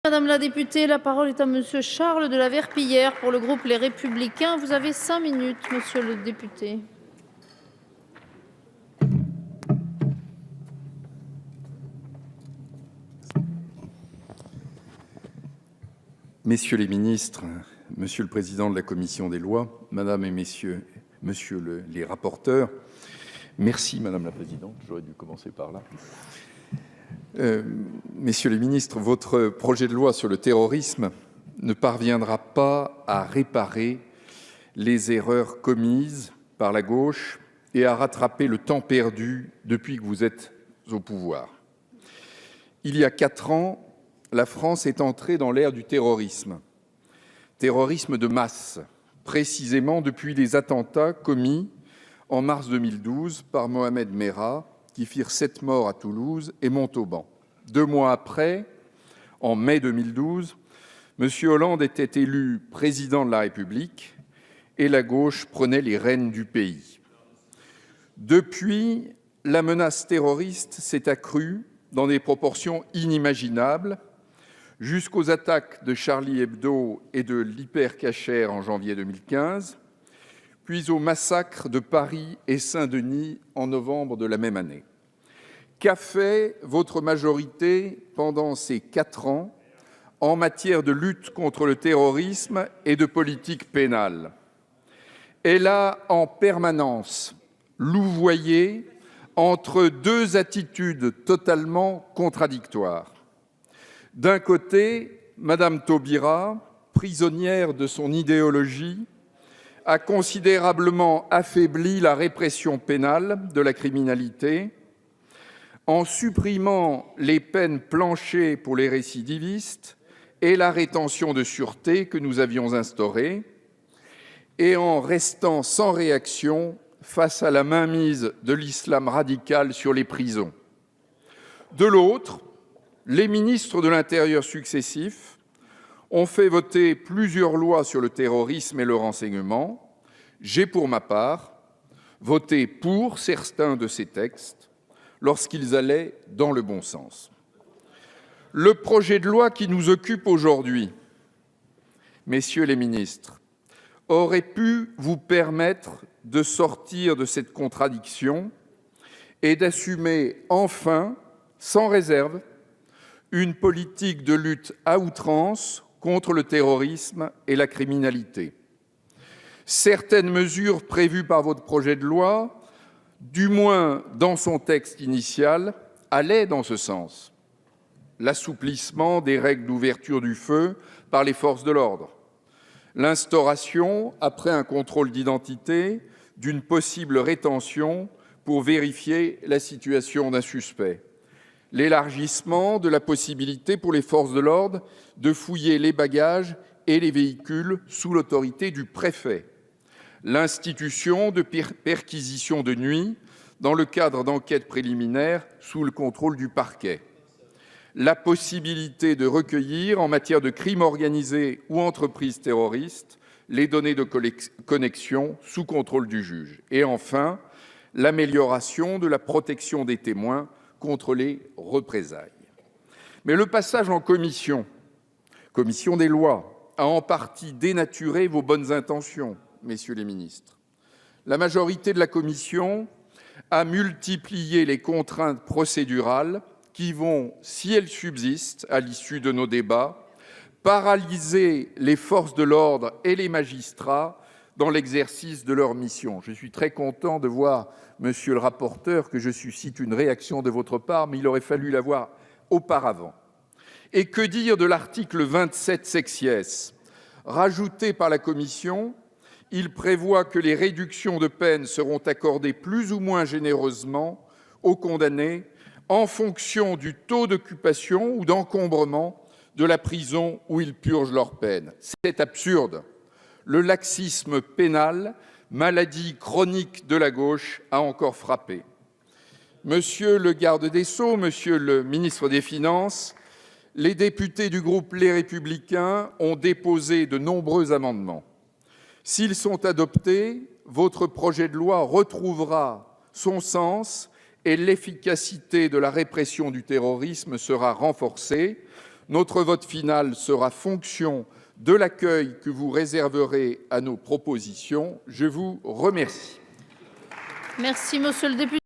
Madame la députée, la parole est à monsieur Charles de la Verpillière pour le groupe Les Républicains. Vous avez 5 minutes, monsieur le député. Messieurs les ministres, monsieur le président de la commission des lois, madame et messieurs les rapporteurs, merci madame la présidente, j'aurais dû commencer par là. Messieurs les ministres, votre projet de loi sur le terrorisme ne parviendra pas à réparer les erreurs commises par la gauche et à rattraper le temps perdu depuis que vous êtes au pouvoir. Il y a 4 ans, la France est entrée dans l'ère du terrorisme de masse, précisément depuis les attentats commis en mars 2012 par Mohamed Merah, qui firent 7 morts à Toulouse et Montauban. 2 mois après, en mai 2012, M. Hollande était élu président de la République et la gauche prenait les rênes du pays. Depuis, la menace terroriste s'est accrue dans des proportions inimaginables, jusqu'aux attaques de Charlie Hebdo et de l'Hyper-Cacher en janvier 2015, puis au massacre de Paris et Saint-Denis en novembre de la même année. Qu'a fait votre majorité pendant ces 4 ans en matière de lutte contre le terrorisme et de politique pénale? Elle a en permanence louvoyé entre 2 attitudes totalement contradictoires. D'un côté, Madame Taubira, prisonnière de son idéologie, a considérablement affaibli la répression pénale de la criminalité en supprimant les peines planchers pour les récidivistes et la rétention de sûreté que nous avions instaurée, et en restant sans réaction face à la mainmise de l'islam radical sur les prisons. De l'autre, les ministres de l'Intérieur successifs ont fait voter plusieurs lois sur le terrorisme et le renseignement. J'ai, pour ma part, voté pour certains de ces textes lorsqu'ils allaient dans le bon sens. Le projet de loi qui nous occupe aujourd'hui, messieurs les ministres, aurait pu vous permettre de sortir de cette contradiction et d'assumer enfin, sans réserve, une politique de lutte à outrance contre le terrorisme et la criminalité. Certaines mesures prévues par votre projet de loi, du moins dans son texte initial, allaient dans ce sens. L'assouplissement des règles d'ouverture du feu par les forces de l'ordre, l'instauration, après un contrôle d'identité, d'une possible rétention pour vérifier la situation d'un suspect, l'élargissement de la possibilité pour les forces de l'ordre de fouiller les bagages et les véhicules sous l'autorité du préfet, l'institution de perquisitions de nuit dans le cadre d'enquêtes préliminaires sous le contrôle du parquet, la possibilité de recueillir, en matière de crimes organisés ou entreprises terroristes, les données de connexion sous contrôle du juge, et enfin, l'amélioration de la protection des témoins contre les représailles. Mais le passage en commission des lois, a en partie dénaturé vos bonnes intentions, messieurs les ministres. La majorité de la commission a multiplié les contraintes procédurales qui vont, si elles subsistent à l'issue de nos débats, paralyser les forces de l'ordre et les magistrats dans l'exercice de leur mission. Je suis très content de voir, monsieur le rapporteur, que je suscite une réaction de votre part, mais il aurait fallu la voir auparavant. Et que dire de l'article 27 sexies, rajouté par la Commission? Il prévoit que les réductions de peine seront accordées plus ou moins généreusement aux condamnés en fonction du taux d'occupation ou d'encombrement de la prison où ils purgent leur peine. C'est absurde. Le laxisme pénal, maladie chronique de la gauche, a encore frappé. Monsieur le garde des Sceaux, monsieur le ministre des Finances, les députés du groupe Les Républicains ont déposé de nombreux amendements. S'ils sont adoptés, votre projet de loi retrouvera son sens et l'efficacité de la répression du terrorisme sera renforcée, Notre vote final sera fonction de l'accueil que vous réserverez à nos propositions. Je vous remercie. Merci, monsieur le député.